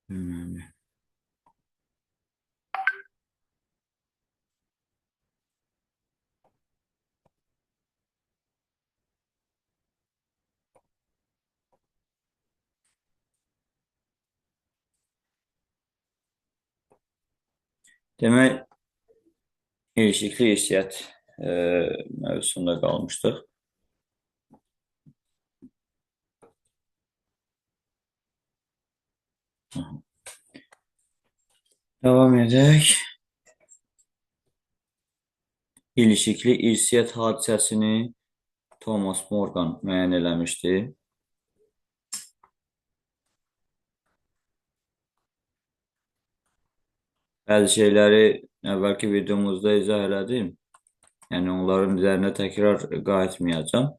Hmm. Demək, ilişikli irsiyyət e, mövzusunda qalmışdıq. Davam edək. İlişikli irsiyyət hadisəsini Thomas Morgan müəyyən eləmişdi. Bəzi şeyləri əvvəlki videomuzda izah elədim. Yəni, onların üzərində təkrar qayıtmayacağım.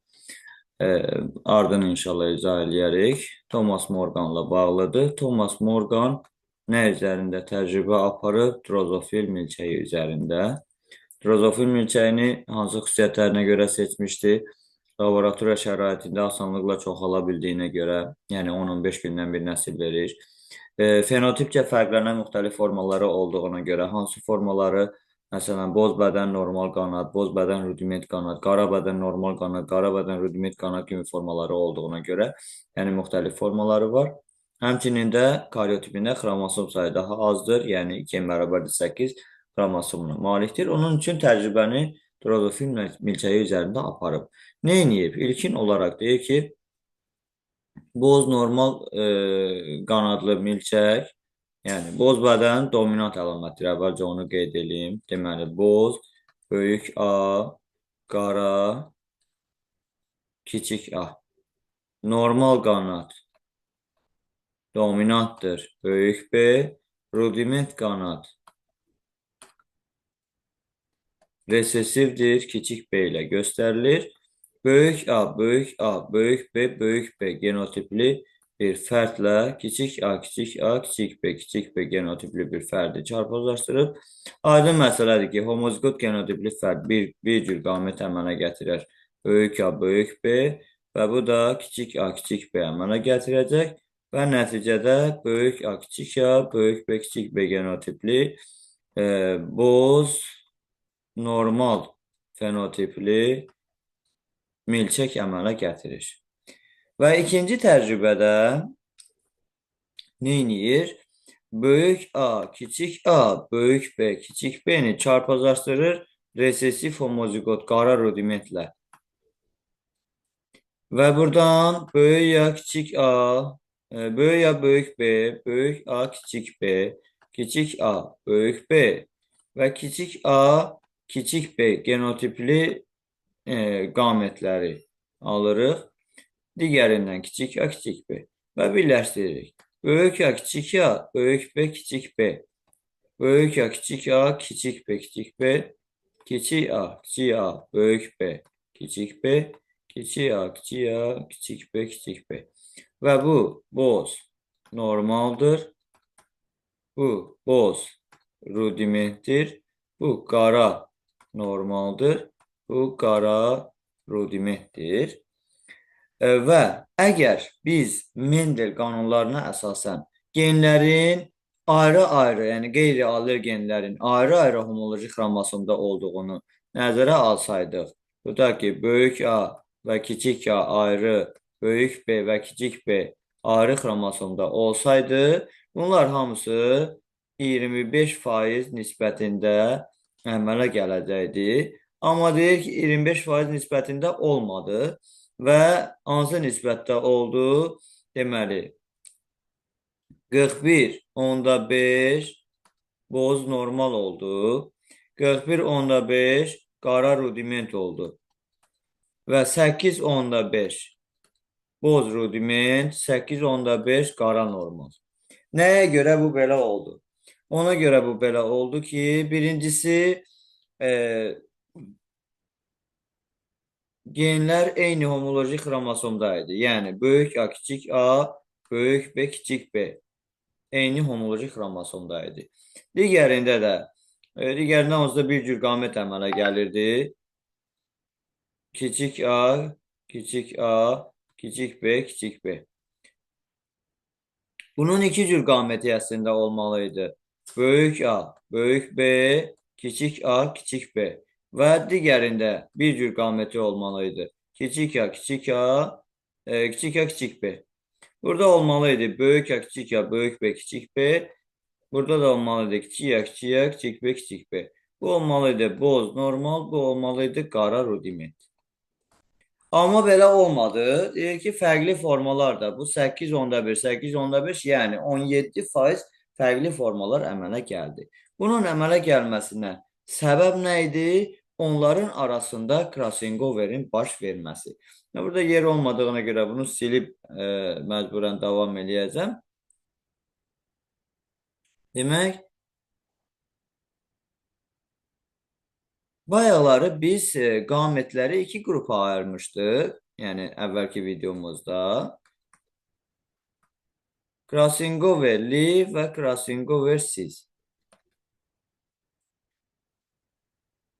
Ardını inşallah izah eləyərik. Thomas Morganla bağlıdır. Thomas Morgan nə üzərində təcrübə aparıb? Drozofil milçəyi üzərində. Drozofil milçəyini hansı xüsusiyyətlərinə görə seçmişdi? Laboratoriya şəraitində asanlıqla çoxala bildiyinə görə, yəni 10-15 gündən bir nəsil verir. Fenotipcə fərqlənən müxtəlif formaları olduğuna görə, hansı formaları, məsələn, boz bədən normal qanad, boz bədən rudiment qanad, qara bədən normal qanad, qara bədən rudiment qanad kimi formaları olduğuna görə, yəni müxtəlif formaları var. Həmçinin də karyotipində xromosom sayı daha azdır, yəni 2 × 8 xromosomuna malikdir. Onun üçün təcrübəni drozofil milçəyi üzərində aparıb. Nə edib? İlkin olaraq deyir ki, boz normal qanadlı milçək, yəni boz bədən dominant əlamətdir. Əvvəlcə onu qeyd edeyim. Deməli, boz, böyük A, qara, kiçik A. Normal qanad dominantdır. Böyük B, rudiment qanad resesivdir. Kiçik B ilə göstərilir. Böyük A, böyük A, böyük B, böyük B genotipli bir fərdlə kiçik A, kiçik A, kiçik B genotipli bir fərdi çarpazlaşdırıb. Aydın məsələdir ki, homozigot genotipli fərd bir cür qamət əmələ gətirər. Böyük A, böyük B və bu da kiçik A, kiçik B əmələ gətirəcək və nəticədə böyük A, kiçik A, böyük B, kiçik B genotipli boz, normal fenotipli milçək əmələ gətirir. Və ikinci təcrübədə nə edir? Böyük A, kiçik A, böyük B, kiçik B-ni çarpazlaşdırır resesiv homozigot qara rudimentlə. Və buradan böyük A, kiçik A, böyük A, böyük B, böyük A, kiçik B, kiçik A, böyük B və kiçik A, kiçik B genotipli qamətləri alırıq. Digərindən kiçik A, kiçik B və birləşdiririk. Böyük A, kiçik A, böyük B, kiçik B. Böyük A, kiçik A, kiçik B, kiçik B. Kiçik A, kiçik A, böyük B, kiçik B. Kiçik A, kiçik A, kiçik B, kiçik B. Və bu boz normaldır. Bu boz rudimentdir. Bu qara normaldır. Bu qara rudimentdir. Və əgər biz Mendel qanunlarına əsasən genlərin ayrı-ayrı, yəni qeyri-allergenlərin ayrı-ayrı homoloji xromosomda olduğunu nəzərə alsaydıq, tutaq ki, böyük A və kiçik A ayrı, böyük B və kiçik B ayrı xromosomda olsaydı, bunlar hamısı 25% nisbətində əmələ gələcəkdi. Amma deyir ki, 25% nisbətində olmadı. Və hansı nisbətdə oldu? Deməli, 41,5 boz normal oldu. 41,5 qara rudiment oldu. Və 8,5 boz rudiment, 8,5 qara normal. Nəyə görə bu belə oldu? Ona görə bu belə oldu ki, birincisi, genlər eyni homoloji xromosomda idi. Yəni, böyük A, kiçik A, böyük B, kiçik B eyni homoloji xromosomda idi. Digərindən onsuz da bir cür qamət əmələ gəlirdi. Kiçik A, kiçik A, kiçik B, kiçik B. Bunun iki cür qamətiyyəsində olmalıydı. Böyük A, böyük B, kiçik A, kiçik B. Və digərində bir cür qaməti olmalıydı. Kiçik A, kiçik A, kiçik A, kiçik B. Burada olmalıydı. Böyük A, kiçik A, böyük B, kiçik B. Burada da olmalıydı. Kiçik A, kiçik A, kiçik B, kiçik B. Bu olmalıydı. Boz, normal. Bu olmalıydı. Qara, rudiment. Amma belə olmadı. Deyir ki, fərqli formalar da bu 8/1, 8/5, yəni 17% fərqli formalar əmələ gəldi. Bunun əmələ gəlməsinə səbəb nə idi? Onların arasında crossover-in baş verməsi. Burada yer olmadığına görə bunu silib məcburən davam eləyəcəm. Demək, bayaqları biz qamətləri iki qrupa ayırmışdıq. Yəni əvvəlki videomuzda. Crossoverli və crossoversiz.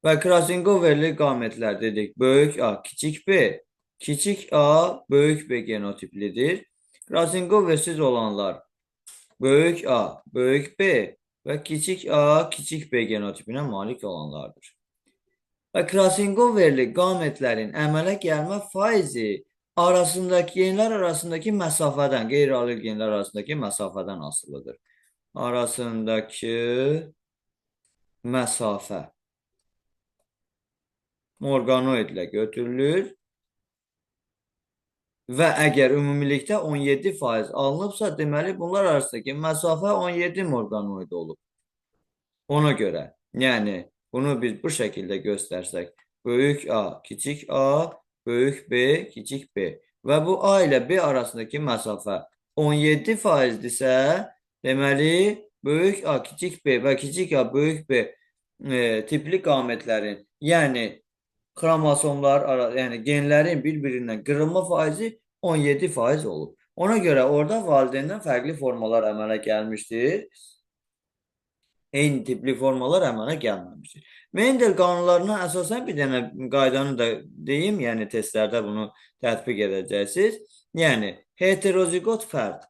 Və crossoverli qamətlər dedik. Böyük A, kiçik B. Kiçik A, böyük B genotiplidir. Crossoversiz olanlar böyük A, böyük B və kiçik A, kiçik B genotipinə malik olanlardır. Və crossoverli qamətlərin əmələ gəlmə faizi genlər arasındakı məsafədən, qeyri-allel genlər arasındakı məsafədən asılıdır. Arasındakı məsafə orqanoidlə götürülür və əgər ümumilikdə 17% alınıbsa, deməli bunlar arasındakı məsafə 17 orqanoid olub. Ona görə, yəni bunu biz bu şəkildə göstərsək, böyük A, kiçik A, böyük B, kiçik B və bu A ilə B arasındakı məsafə 17%-dirsə, deməli, böyük A, kiçik B və kiçik A, böyük B tipli qamətlərin, yəni yəni genlərin bir-birindən qırılma faizi 17% olub. Ona görə orada valideyndən fərqli formalar əmələ gəlmişdir. Eyni tipli formalar əmələ gəlməmişdir. Mendel qanunlarına əsasən bir dənə qaydanı da deyim, yəni testlərdə bunu tətbiq edəcəksiniz. Yəni, heterozigot fərd.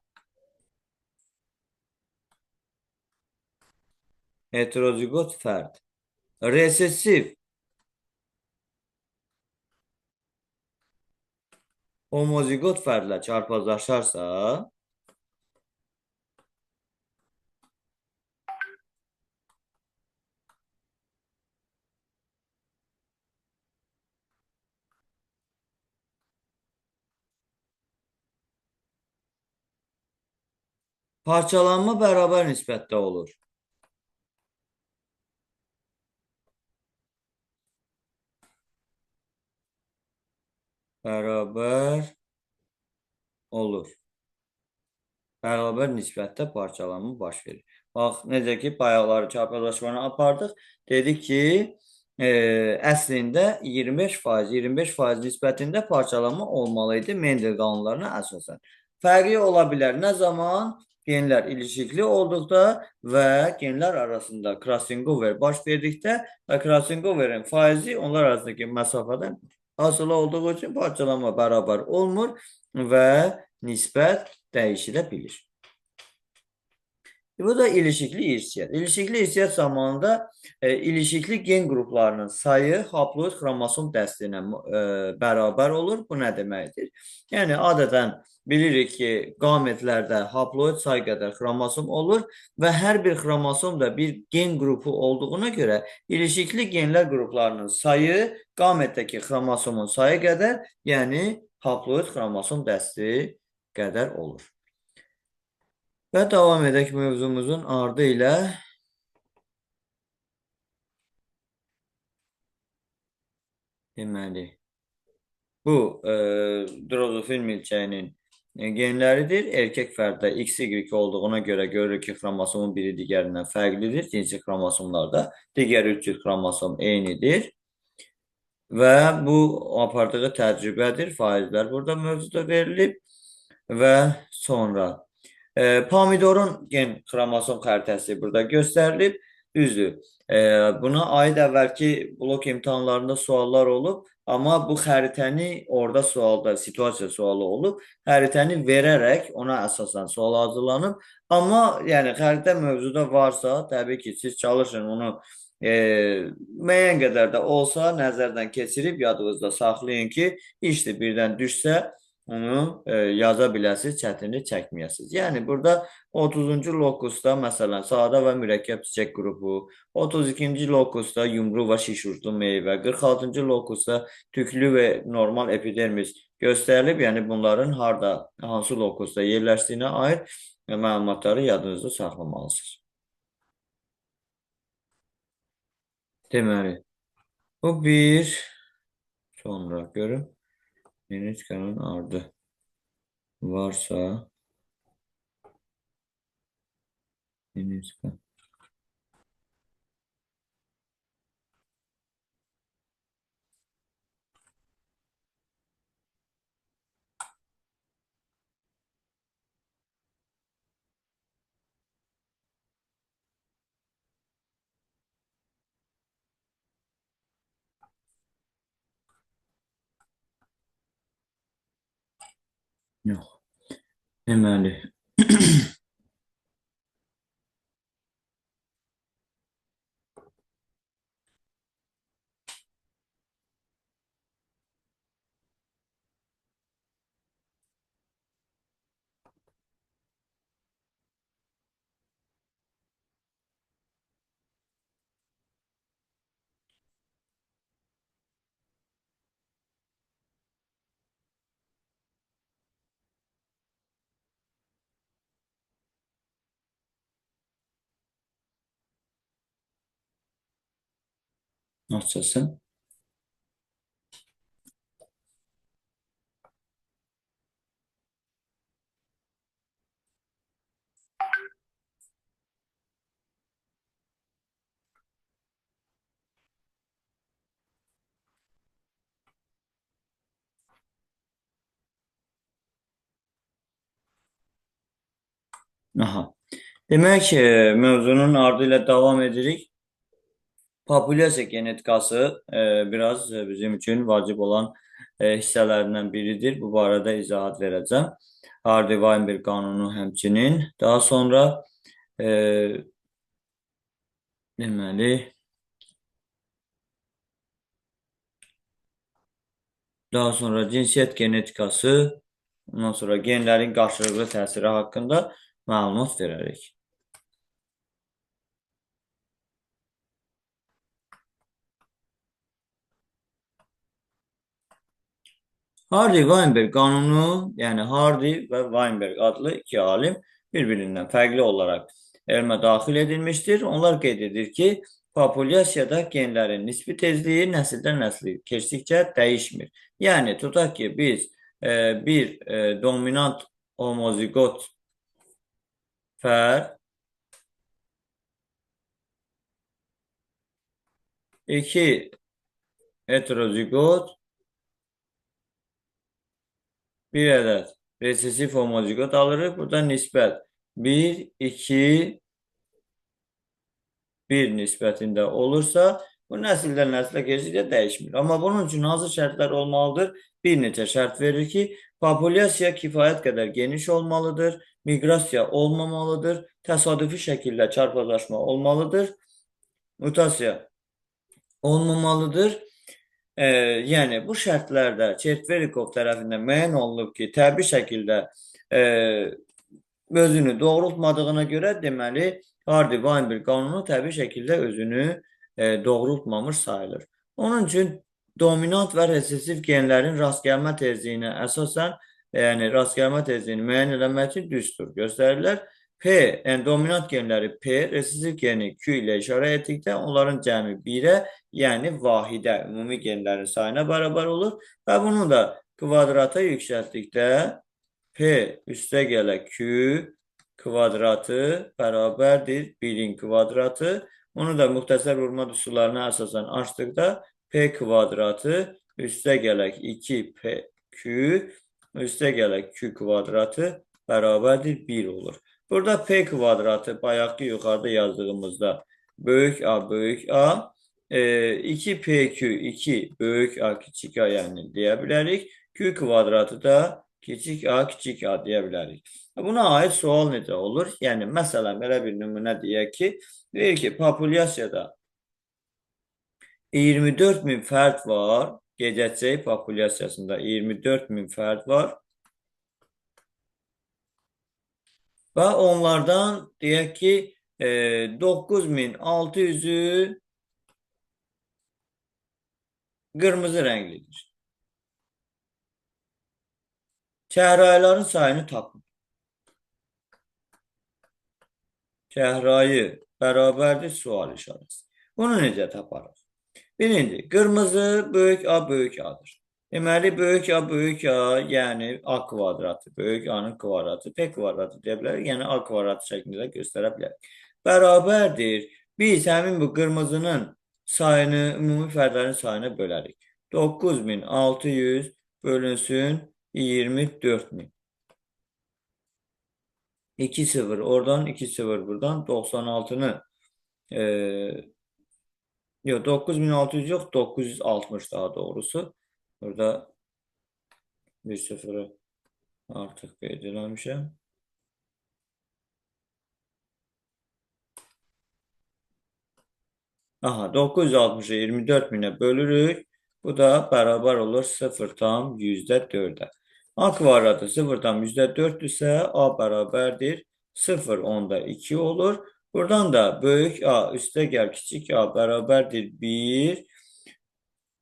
Heterozigot fərd. Resessiv. Homozigot fərdlə çarpazlaşarsa, parçalanma bərabər nisbətdə olur. Bərabər olur. Bərabər nisbətdə parçalanma baş verir. Bax, necə ki, bayaqları çarpazlaşmanı apardıq. Dedik ki, əslində 25% nisbətində parçalanma olmalıydı Mendel qanunlarına əsasən. Fərqi ola bilər. Nə zaman? Genlər ilişikli olduqda və genlər arasında crossover baş verdikdə və crossoverin faizi onlar arasındakı məsafədən asılı olduğu üçün parçalanma bərabər olmur və nisbət dəyişilə bilir. Bu da ilişikli irsiyyət. İlişikli irsiyyət zamanında ilişikli gen qruplarının sayı haploid xromosom dəstinə bərabər olur. Bu nə deməkdir? Yəni, adətən bilirik ki, qamətlərdə haploid say qədər xromosom olur və hər bir xromosom da bir gen qrupu olduğuna görə ilişikli genlər qruplarının sayı qamətdəki xromosomun sayı qədər, yəni haploid xromosom dəsti qədər olur. Və davam edək mövzumuzun ardı ilə. Deməli, bu drozofil milçəyinin genləridir. Erkək fərddə XY olduğuna görə görürük ki, xromosomun biri digərindən fərqlidir. Cinsi xromosomlarda digər 3 cür xromosom eynidir. Və bu apardığı təcrübədir. Faizlər burada mövzuda verilib və sonra pomidorun gen xromosom xəritəsi burada göstərilib Düzdür. Buna aid əvvəlki blok imtahanlarında suallar olub, amma bu xəritəni orada sualda, situasiya sualı olub. Xəritəni verərək ona əsasən sual hazırlanıb. Amma yəni xəritə mövzuda varsa, təbii ki, siz çalışın onu e, müəyyən qədər də olsa nəzərdən keçirib yadınızda saxlayın ki, işdir birdən düşsə onu yaza biləsiniz, çətinlik çəkməyəsiniz. Yəni burada 30-cu lokusda məsələn sadə və mürəkkəb çiçək qrupu, 32-ci lokusda yumru və şiş uclu meyvə, 46-cı lokusda tüklü və normal epidermis göstərilib. Yəni bunların harda, hansı lokusda yerləşdiyinə aid məlumatları yadınızda saxlamalısınız. Deməli, bu bir, sonra görüm, Genetikanın ardı varsa, genetika. Yox. Deməli, açılsın. Aha. Demək, mövzunun ardı ilə davam edirik. Populyasiya genetikası biraz bizim üçün vacib olan hissələrindən biridir. Bu barədə izahat verəcəm. Hardy-Weinberg qanunu həmçinin. E, deməli, daha sonra cinsiyyət genetikası, ondan sonra genlərin qarşılıqlı təsiri haqqında məlumat verərik. Hardy-Weinberg qanunu, yəni Hardy və Weinberg adlı iki alim bir-birindən fərqli olaraq elmə daxil edilmişdir. Onlar qeyd edir ki, populyasiyada genlərin nisbi tezliyi nəsildən nəslə keçdikcə dəyişmir. Yəni, tutaq ki, biz bir dominant homozigot fərd, iki heterozigot, bir ədəd resesiv homozigot alırıq. Burada nisbət 1, 2, 1 nisbətində olursa, bu nəsildən nəslə keçdikcə dəyişmir. Amma bunun üçün hansı şərtlər olmalıdır? Bir neçə şərt verir ki, populyasiya kifayət qədər geniş olmalıdır, miqrasiya olmamalıdır, təsadüfi şəkildə çarpazlaşma olmalıdır, mutasiya olmamalıdır. Yəni, bu şərtlərdə Çertverikov tərəfindən müəyyən olunub ki, təbii şəkildə özünü doğrultmadığına görə, deməli, Hardy-Weinberg qanunu təbii şəkildə özünü doğrultmamış sayılır. Onun üçün dominant və resesiv genlərin rast gəlmə tezliyinə əsasən, yəni rast gəlmə tezliyini müəyyən edilmək üçün düstur göstərirlər. P, yəni dominant genləri P, resesiv geni Q ilə işarə etdikdə onların cəmi 1-ə, yəni vahidə, ümumi genlərin sayına bərabər olur və bunu da kvadrata yüksəltdikdə P üstə gələ Q kvadratı bərabərdir 1-in kvadratı. Bunu da müxtəsər vurma üsullarına əsasən açdıqda P kvadratı üstə gələk 2PQ üstə gələk Q kvadratı bərabərdir 1 olur. Burada P kvadratı bayaqki yuxarıda yazdığımızda böyük A böyük A. 2PQ2 böyük A kiçik A yəni deyə bilərik. Q kvadratı da kiçik A kiçik A deyə bilərik. Buna aid sual necə olur? Yəni, məsələn, belə bir nümunə deyək ki, deyir ki, populyasiyada 24 min fərd var. Gecəcək populyasiyasında 24 min fərd var. Və onlardan deyək ki, 9600-ü qırmızı rənglidir. Çəhrayıların sayını tapın. Çəhrayı bərabərdir sual işarəsi. Bunu necə taparıq? Birinci, qırmızı böyük A böyük A'dır. Deməli, böyük A böyük A, yəni A kvadratı, böyük A'nın kvadratı, P kvadratı deyə bilərik. Yəni A kvadratı şəklində göstərə bilərik. Bərabərdir. Biz həmin bu qırmızının sayını, ümumi fərdlərin sayına bölərik. 9600 bölünsün 24000. 2 sıfır oradan, 2 sıfır buradan 96'nı yok 9600 yok 960 daha doğrusu. Burada bir sıfırı artık qeyd eləmişəm. Aha 960'ı 24 bine bölürük. Bu da beraber olur 0,4'e. A kvadratı 0,4 ise A beraberdir. 0 onda 2 olur. Buradan da böyük A üste gel küçük A beraberdir 1.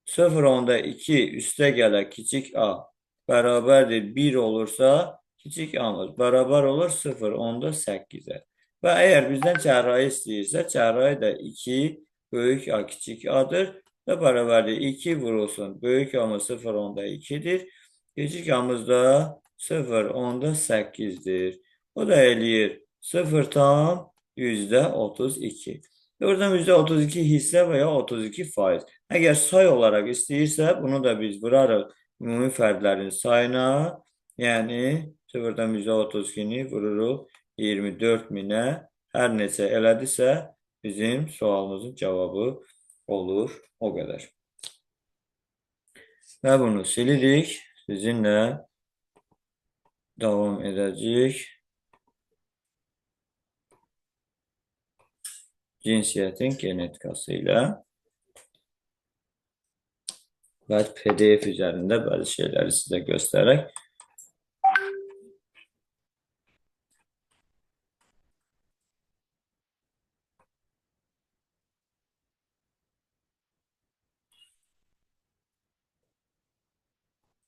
0 onda 2 üste gele küçük A beraberdir 1 olursa küçük A'mız beraber olur 0 onda 8'e. Ve eğer bizden çəhrayı istəyirsə, çəhrayı da 2 böyük A küçük A'dır ve beraberdir 2 vurulsun. Böyük A'mız 0 onda 2'dir. Küçük A'mız da 0 onda 8'dir. O da eləyir 0 tam %32. Oradan %32 hissə veya 32%. Eğer say olarak istəyirsə, bunu da biz vurarıq ümumi fərdlərin sayına. Yəni 0-dan %32'ni vururuq 24 minə. Hər neçə elədisə, bizim sualımızın cevabı olur. O qədər. Və bunu silirik. Sizinlə devam edəcəyik. Cinsiyyətin genetikası ilə. Və PDF üzərində bəzi şeyləri sizə göstərək.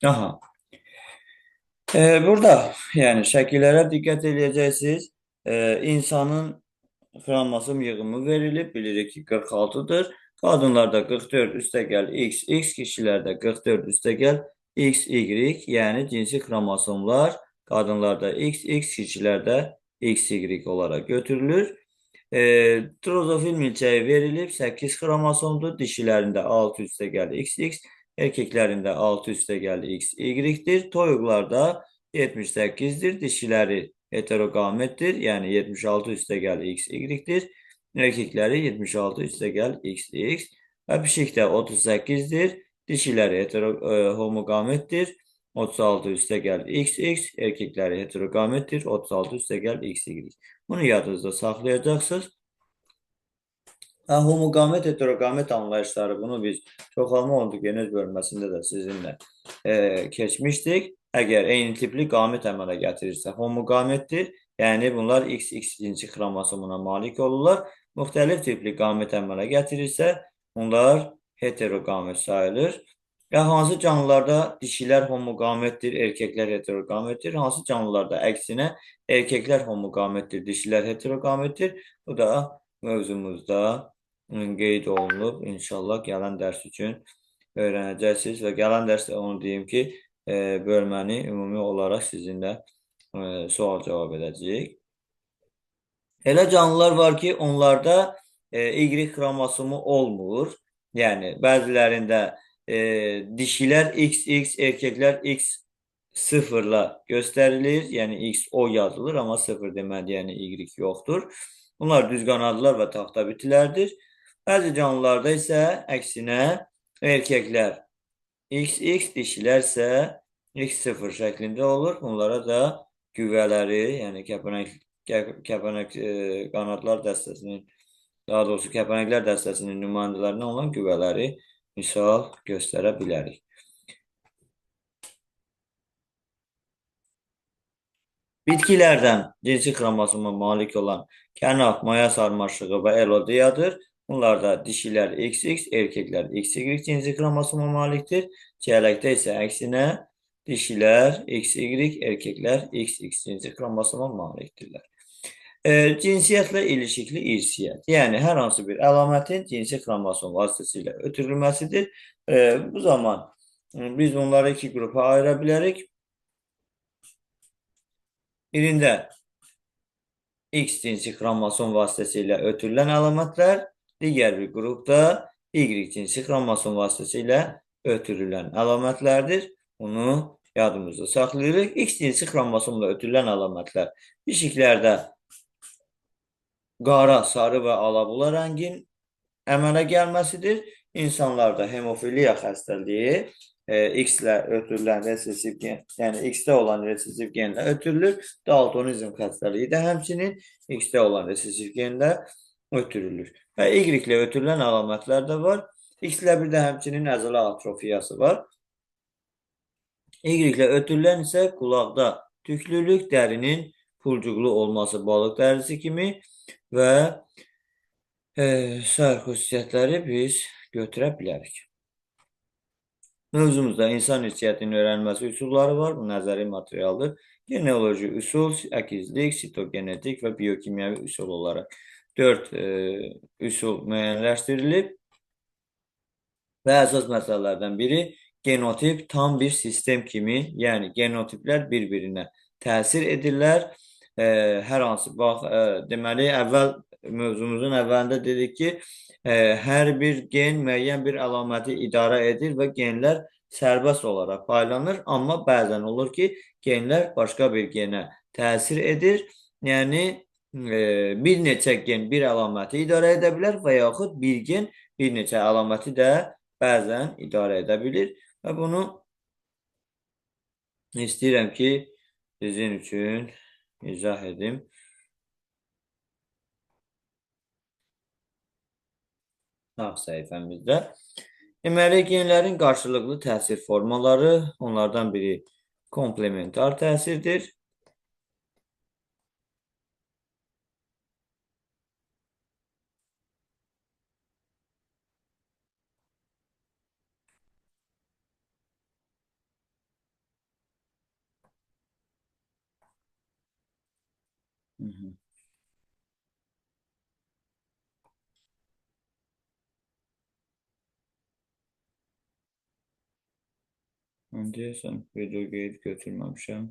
Aha. Burada yəni şəkillərə diqqət edəcəksiniz. İnsanın xromosom yığımı verilib. Bilirik ki 46'dır. Qadınlarda 44 üstəgəl XX, kişilərdə 44 üstəgəl XY, yəni cinsi xromosomlar qadınlarda XX, kişilərdə XY olaraq götürülür. Drozofil milçəyi verilib 8 xromosomdur. Dişilərində 6 üstəgəl XX, erkəklərində 6 üstəgəl XY-dir. Toyuqlarda 78'dir. Dişiləri heterogametdir. Yəni 76 üstəgəl XY-dir. Erkəkləri 76 üstəgəl XX və pişikdə 38'dir. Dişiləri homogametdir. 36 üstəgəl XX, erkəkləri heterogametdir. 36 üstəgəl XY. Bunu yadınızda saxlayacaqsınız. Homogamet, heterogamet anlayışları bunu biz çoxalma ontogenez bölməsində də sizinlə keçmişdik. Əgər eyni tipli qamət əmələ gətirirsə homogametdir. Yəni bunlar XX cinsi xromosomuna malik olurlar. Müxtəlif tipli qamət əmələ gətirirsə bunlar heterogamet sayılır. Və hansı canlılarda dişilər homogametdir, erkəklər heterogametdir. Hansı canlılarda əksinə erkəklər homogametdir, dişilər heterogametdir. Bu da mövzumuzda qeyd olunub. İnşallah gələn dərs üçün öyrənəcəksiniz və gələn dərsdə onu deyim ki, bölməni ümumi olaraq sizinlə sual cavab edəcəyik. Elə canlılar var ki, onlarda Y xromosomu olmur. Yəni bəzilərində dişilər XX, erkəklər X sıfırla göstərilir. Yəni X o yazılır, amma sıfır deməli yəni Y yoxdur. Bunlar düz qanadlılar və taxta bitkilərdir. Bəzi canlılarda isə əksinə erkəklər XX, dişilər isə X0 şəklində olur. Bunlara da güvələri, yəni kəpənək qanadlar dəstəsinin, daha doğrusu kəpənəklər dəstəsinin nümayəndələrindən olan güvələri misal göstərə bilərik. Bitkilərdən cinsi xromosoma malik olan kənaf, maya sarmaşığı və elodiyadır. Bunlarda dişilər XX, erkəklər XY cinsi xromosoma malikdir. Çiyələkdə isə əksinə dişilər XY, erkəklər XX cinsi xromosoma malikdirlər. Cinsiyyətlə ilişikli irsiyyət. Yəni, hər hansı bir əlamətin cinsi xromosom vasitəsilə ötürülməsidir. Bu zaman biz bunları iki qrupa ayıra bilərik. Birində X cinsi xromosom vasitəsilə ötürülən əlamətlər, digər bir qrupda Y cinsi xromosom vasitəsilə ötürülən əlamətlərdir. Bunu yadımızda saxlayırıq. X cinsi xromosomla ötürülən əlamətlər pişiklərdə qara, sarı və alabula rəngin əmələ gəlməsidir. İnsanlarda hemofiliya xəstəliyi X-lə ötürülən resesiv gen, yəni X-də olan resesiv genlə ötürülür. Daltonizm xəstəliyi də həmçinin X-də olan resesiv genlə ötürülür. Və Y-lə ötürülən əlamətlər də var. X-lə bir də həmçinin əzələ atrofiyası var. Y-lə ötürülən isə qulaqda tüklülük, dərinin pulcuqlu olması balıq dərisi kimi və sair xüsusiyyətləri biz götürə bilərik. Mövzumuzda insan irsiyyətinin öyrənilməsi üsulları var. Bu nəzəri materialdır. Genealoji üsul, əkizlik, sitogenetik və biokimyəvi üsul olaraq 4 üsul müəyyənləşdirilib və əsas məsələlərdən biri genotip tam bir sistem kimi, yəni genotiplər bir-birinə təsir edirlər. Hər hansı, bax, deməli, mövzumuzun əvvəlində dedik ki, hər bir gen müəyyən bir əlaməti idarə edir və genlər sərbəst olaraq paylanır. Amma bəzən olur ki, genlər başqa bir genə təsir edir. Yəni, bir neçə gen bir əlaməti idarə edə bilər və yaxud bir gen bir neçə əlaməti də bəzən idarə edə bilir. Və bunu istəyirəm ki, sizin üçün izah edim. Sağ səhifəmizdə. Deməli, genlərin qarşılıqlı təsir formaları, onlardan biri komplementar təsirdir. Deyəsən, video qeyd götürməmişəm.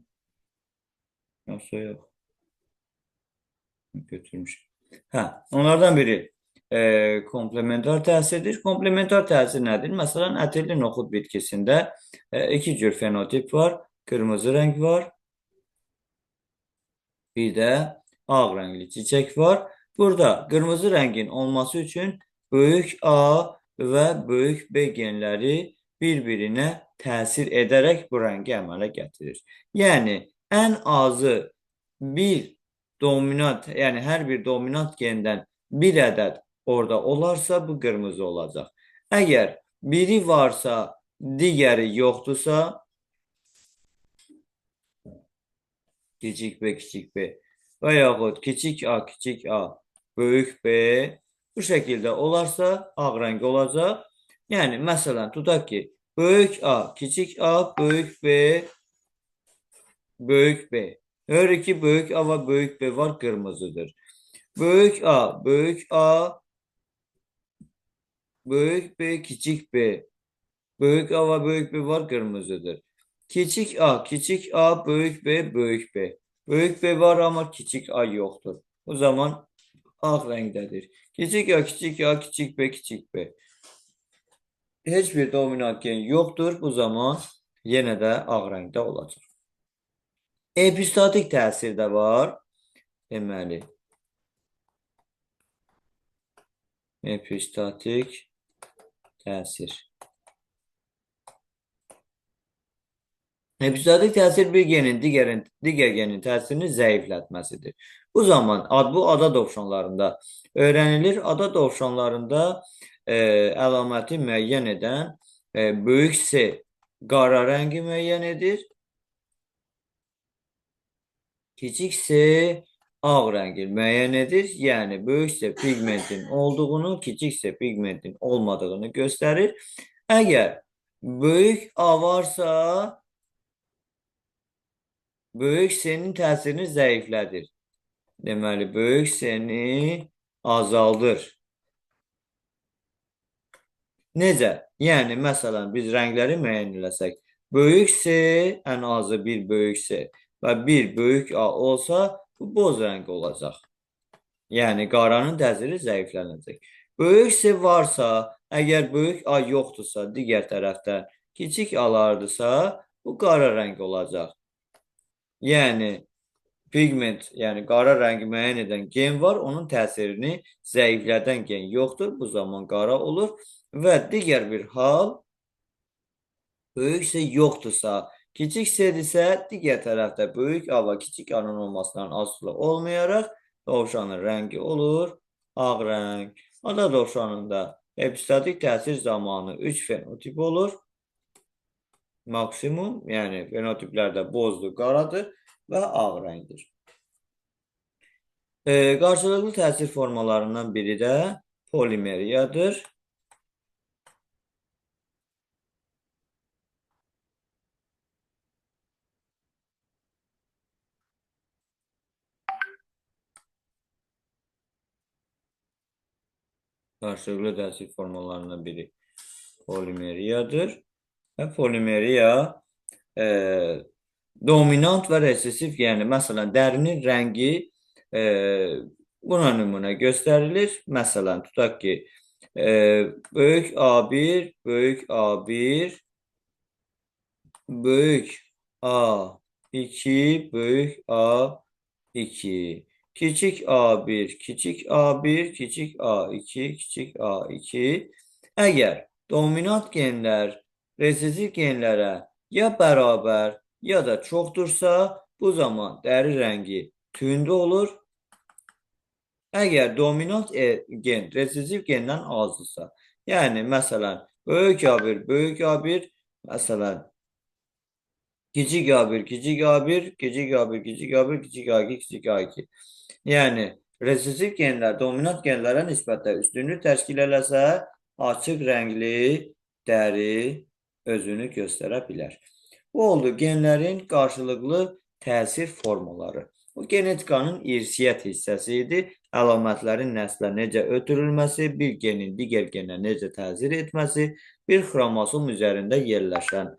Yoxsa yox. Götürmüşəm. Onlardan biri komplementar təsirdir. Komplementar təsir nədir? Məsələn, ətirli noxud bitkisində iki cür fenotip var. Qırmızı rəng var. Bir də ağ rəngli çiçək var. Burada qırmızı rəngin olması üçün böyük A və böyük B genləri bir-birinə təsir edərək bu rəngi əmələ gətirir. Yəni, ən azı bir dominant, yəni hər bir dominant gendən bir ədəd orada olarsa, bu qırmızı olacaq. Əgər biri varsa, digəri yoxdursa, kiçik B və yaxud kiçik A, böyük B bu şəkildə olarsa, ağ rəng olacaq. Yəni, məsələn, tutaq ki, böyük A, kiçik A, böyük B, böyük B. Görürük ki, böyük A və böyük B var, qırmızıdır. Böyük A, böyük A, böyük B, kiçik B. Böyük A və böyük B var, qırmızıdır. Kiçik A, böyük B, böyük B. Böyük B var, amma kiçik A yoxdur. O zaman ağ rəngdədir. Kiçik A, kiçik B, kiçik B. Heç bir dominant gen yoxdur. Bu zaman yenə də ağ rəngdə olacaq. Epistatik təsir də var. Deməli, Epistatik təsir. Epistatik təsir bir genin digər genin təsirini zəiflətməsidir. Bu ada dovşanlarında öyrənilir. Ada dovşanlarında əlaməti müəyyən edən böyük S qara rəngi müəyyən edir. Kiçik S ağ rəngi müəyyən edir. Yəni böyük S pigmentin olduğunu, kiçik S pigmentin olmadığını göstərir. Əgər böyük A varsa, böyük S-nin təsirini zəiflədir. Deməli, böyük S-ni azaldır. Necə? Yəni, məsələn, biz rəngləri müəyyən eləsək, böyük S, ən azı bir böyük S və bir böyük A olsa, bu boz rəng olacaq. Yəni, qaranın təsiri zəiflənəcək. Böyük S varsa, əgər böyük A yoxdursa, digər tərəfdən kiçik A-lardırsa, bu qara rəng olacaq. Yəni, pigment, yəni qara rəngi müəyyən edən gen var, onun təsirini zəiflədən gen yoxdur, bu zaman qara olur və digər bir hal, böyük S yoxdursa, kiçik S-dirsə, digər tərəfdə böyük A və kiçik A-nın olmasından asılı olmayaraq, dovşanın rəngi olur ağ rəng. Ada dovşanında epistatik təsir zamanı 3 fenotip olur. Maksimum, yəni fenotiplərdə bozdur, qaradır və ağ rəngdir. Qarşılıqlı təsir formalarından biri də polimeriyadır. Qarşılıqlı təsir formalarından biri polimeriyadır. Və polimeriya dominant və resesiv, yəni məsələn, dərinin rəngi buna nümunə göstərilir. Məsələn, tutaq ki, böyük A1, böyük A1, böyük A2, böyük A2, kiçik A1, kiçik A1, kiçik A2, kiçik A2. Əgər dominant genlər resesiv genlərə ya bərabər, ya da çoxdursa, bu zaman dəri rəngi tünd olur. Əgər dominant gen resesiv gendən azdırsa, yəni məsələn, böyük A1, böyük A1, məsələn, kiçik A1, kiçik A1, kiçik A1, kiçik A1, kiçik A2, kiçik A2. Yəni, resesiv genlər dominant genlərə nisbətdə üstünlük təşkil eləsə, açıq rəngli dəri özünü göstərə bilər. Bu oldu genlərin qarşılıqlı təsir formaları. Bu genetikanın irsiyyət hissəsi idi. Əlamətlərin nəslə necə ötürülməsi, bir genin digər genə necə təsir etməsi, bir xromosom üzərində yerləşən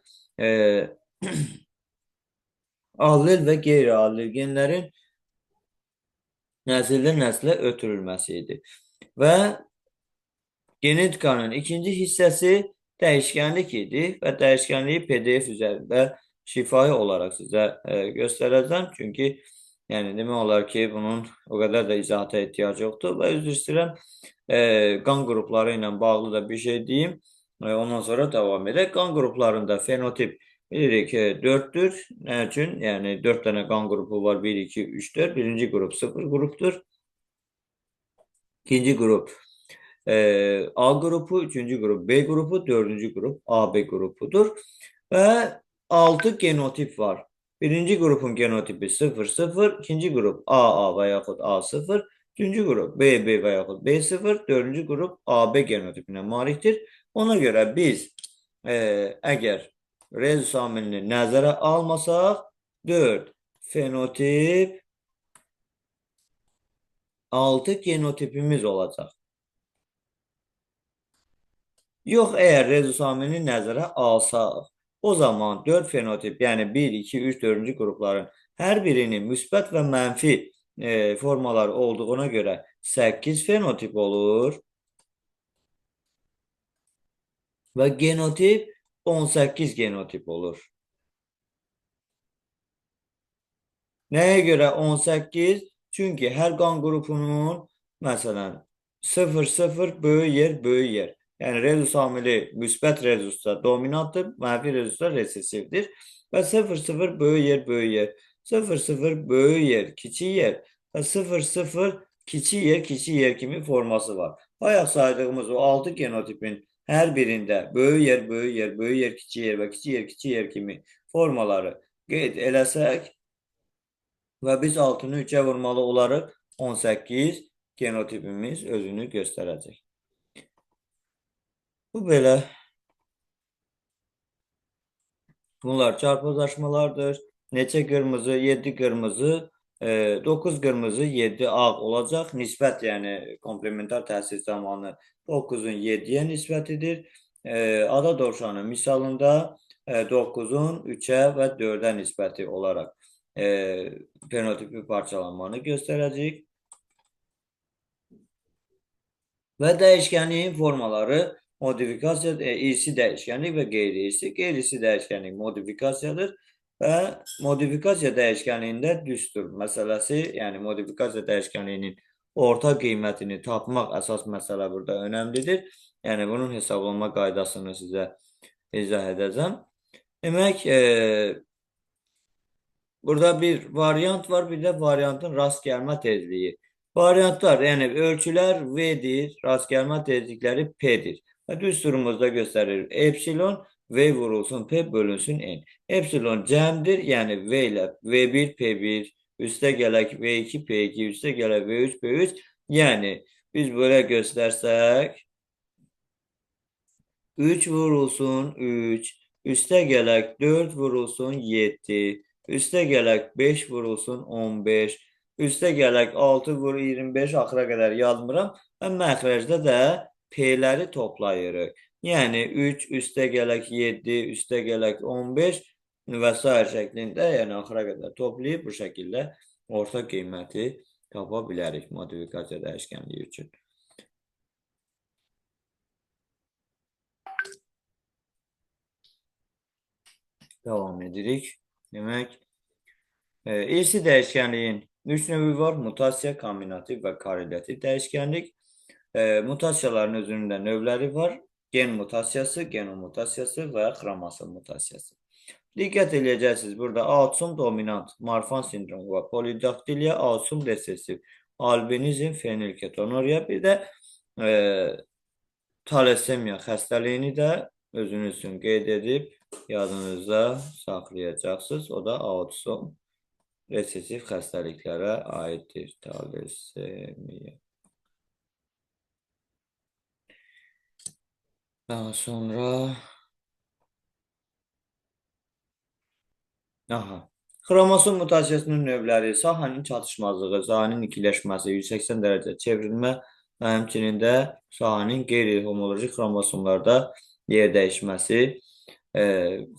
allel və qeyri-allel genlərin nəsildən nəslə ötürülməsi idi. Və genetikanın ikinci hissəsi dəyişkənlik idi və dəyişkənliyi PDF üzərində şifahi olaraq sizə göstərəcəm. Çünki yəni demək olar ki, bunun o qədər də izahata ehtiyac yoxdur və üzr istəyirəm, qan qrupları ilə bağlı da bir şey deyim. Ondan sonra davam edək. Qan qruplarında fenotip bilirik ki, 4-dür. Nə üçün? Yəni 4 dənə qan qrupu var. 1, 2, 3, 4. Birinci qrup 0 qrupdur. İkinci qrup A qrupu, üçüncü qrup B qrupu, dördüncü qrup AB qrupudur. Və 6 genotip var. Birinci qrupun genotipi 0-0, ikinci qrup AA və yaxud A0, üçüncü qrup BB və yaxud B0, dördüncü qrup AB genotipinə malikdir. Ona görə biz əgər rezus amilini nəzərə almasaq, 4 fenotip, 6 genotipimiz olacaq. Yox, əgər rezus amilini nəzərə alsaq, o zaman 4 fenotip, yəni 1, 2, 3, 4-cü qrupların hər birinin müsbət və mənfi formaları olduğuna görə 8 fenotip olur və genotip 18 genotip olur. Nəyə görə 18? Çünki hər qan qrupunun, məsələn, 0, 0 böyük yer, böyük yer. Yəni rezus amili müsbət rezusda dominantdır, mənfi rezusda resessivdir. Və 0, 0 böyük yer, böyük yer. 0, 0 böyük yer, kiçik yer. Və 0, 0 kiçik yer, kiçik yer kimi forması var. Bayaq saydığımız o 6 genotipin hər birində böyük yer, böyük yer, böyük yer, kiçik yer və kiçik yer kimi formaları qeyd eləsək və biz 6-nı 3-ə vurmalı olaraq 18 genotipimiz özünü göstərəcək. Bu belə. Bunlar çarpazlaşmalardır. Neçə qırmızı? 7 qırmızı, 9 qırmızı, 7 ağ olacaq. Nisbət, yəni komplementar təsir zamanı 9-un 7-yə nisbətidir. Ada dovşanı misalında 9-un 3-ə və 4-ə nisbəti olaraq fenotipi parçalanmanı göstərəcək. Və dəyişkənliyin formaları modifikasiya, irsi dəyişkənlik və qeyri-irsi. Qeyri-irsi dəyişkənlik modifikasiyadır və modifikasiya dəyişkənliyində düstur məsələsi, yəni modifikasiya dəyişkənliyinin orta qiymətini tapmaq əsas məsələ burada önəmlidir. Yəni bunun hesablanma qaydasını sizə izah edəcəm. Demək, burada bir variant var, bir də variantın rast gəlmə tezliyi. Variantlar, yəni ölçülər V-dir, rast gəlmə tezlikləri P-dir. Və düsturumuzda göstərir epsilon, V vurulsun P bölünsün N. Epsilon cəmdir, yəni V ilə V1, P1, üstə gələk V2, P2, üstə gələk V3, P3. Yəni biz belə göstərsək, 3 vurulsun 3, üstə gələk 4 vurulsun 7, üstə gələk 5 vurulsun 15, üstə gələk 6 vur 25, axıra qədər yazmıram. Və məxrəcdə də P-ləri toplayırıq. Yəni 3 üstə gələk 7, üstə gələk 15 və s. şəklində, yəni axıra qədər toplayıb bu şəkildə orta qiyməti tapa bilərik modifikasiya dəyişkənliyi üçün. Davam edirik. Demək, irsi dəyişkənliyin 3 növü var. Mutasiya, kombinativ və korrelativ dəyişkənlik. Mutasiyaların özünün də növləri var. Gen mutasiyası, genom mutasiyası və xromosom mutasiyası. Diqqət edəcəksiniz, burada autism dominant, Marfan sindromu və polidaktiliya, autism resessiv, albinizm, fenilketonuriya, bir də talasemiya xəstəliyini də özünüz üçün qeyd edib yadınızda saxlayacaqsınız. O da autism resessiv xəstəliklərə aiddir. Talasemiya. Daha sonra xromosom mutasiyasının növləri, sahənin çatışmazlığı, sahənin ikiləşməsi, 180 dərəcə çevrilmə və həmçinin də sahənin qeyri-homoloji xromosomlarda yer dəyişməsi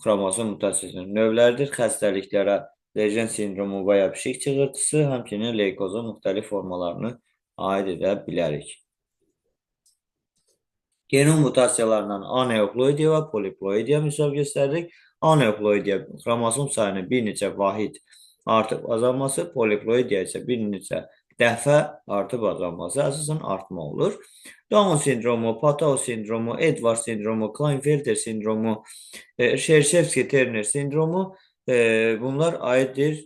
xromosom mutasiyasının növləridir. Xəstəliklərə Lejen sindromu və ya pişik çığırtısı, həmçinin leykozun müxtəlif formalarını aid edə bilərik. Genom mutasiyalarından aneuploidiya və poliploidiya misal göstəririk. Aneuploidiya xromosom sayının bir neçə vahid artıb azalması, poliploidiya isə bir neçə dəfə artıb azalması əsasən artma olur. Down sindromu, Patau sindromu, Edwards sindromu, Klinefelter sindromu, Shershevski-Turner sindromu bunlar aiddir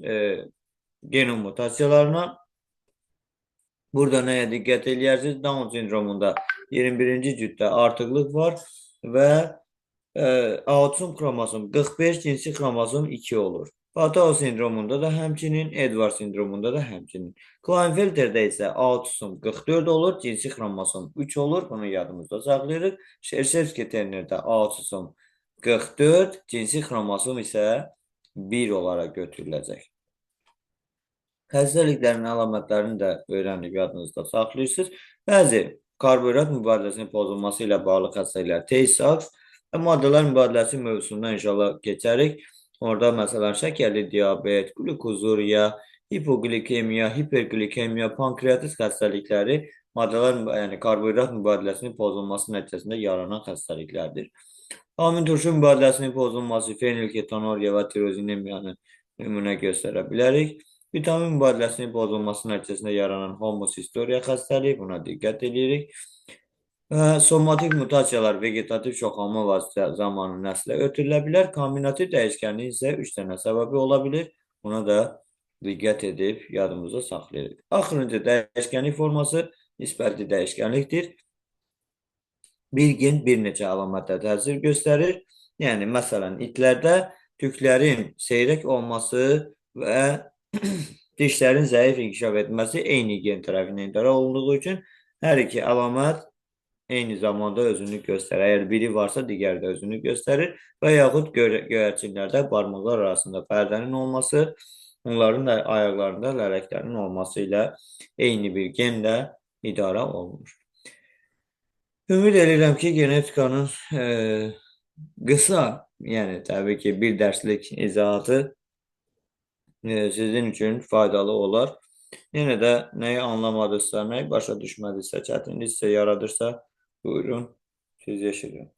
genom mutasiyalarına. Burada nəyə diqqət edərsiniz? Down sindromunda 21-ci cütdə artıqlıq var və autism xromosom 45, cinsi xromosom 2 olur. Patau sindromunda da həmçinin, Edwards sindromunda da həmçinin. Klinefelterdə isə autism 44 olur, cinsi xromosom 3 olur. Bunu yadımızda saxlayırıq. Shershevski-Turnerdə autism 44, cinsi xromosom isə 1 olaraq götürüləcək. Xəstəliklərin əlamətlərini də öyrənib yadınızda saxlayırsınız. Bəzi karbohidrat mübadiləsinin pozulması ilə bağlı xəstəliklər Tay-Sachs və maddələr mübadiləsi mövzusunda inşallah keçərik. Orada məsələn şəkərli diabet, glukozuriya, hipoglikemiya, hiperglikemiya, pankreatit xəstəlikləri maddələr, yəni karbohidrat mübadiləsinin pozulması nəticəsində yaranan xəstəliklərdir. Amin turşu mübadiləsinin pozulması, fenilketonuriya və tirozinemiyanı nümunə göstərə bilərik. Vitamin mübadiləsinin pozulması nəticəsində yaranan homosistoriya xəstəliyi, buna diqqət edirik. Somatik mutasiyalar vegetativ çoxalma vasitə zamanı nəslə ötürülə bilər. Kombinativ dəyişkənlik isə 3 dənə səbəbi ola bilir. Buna da diqqət edib yadımızda saxlayırıq. Axırıncı dəyişkənlik forması nisbəti dəyişkənlikdir. Bir gen bir neçə əlamətə təsir göstərir. Yəni, məsələn, itlərdə tüklərin seyrək olması və dişlərin zəif inkişaf etməsi eyni gen tərəfindən idarə olunduğu üçün hər iki əlamət eyni zamanda özünü göstərir. Əgər biri varsa, digəri də özünü göstərir və yaxud göyərçinlərdə barmaqlar arasında pərdənin olması, onların da ayaqlarında lələklərin olması ilə eyni bir genlə idarə olunur. Ümid edirəm ki, genetikanın qısa, yəni təbii ki, bir dərslik izahatı sizin üçün faydalı olar. Yenə də nəyi anlamadıqsa, nəyi başa düşmədiksə, çətinlik sizə yaradırsa, buyurun, siz eşidin.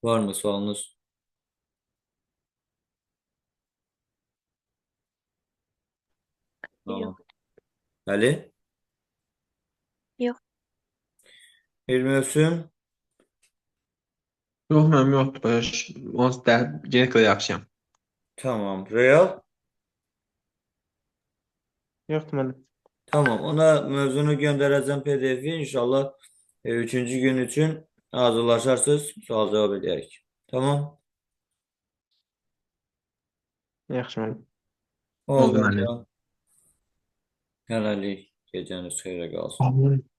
Var mı sualınız? Yox, Tamam. Bəli. yox. Bir mövsüm. Yox, mənim yoxdur. Onsuz da genetikada yaxşıyam. Tamam. Real. Yoxdur mənim. Tamam. Ona mövzunu göndereceğim PDF'i. İnşallah 3. gün için hazırlaşarsınız. Sual cevap edərək. Tamam. Yaxşı mənim. Oldu. Oldu mənim. Hələlik. Gecəniz xeyrə qalsın. Amin.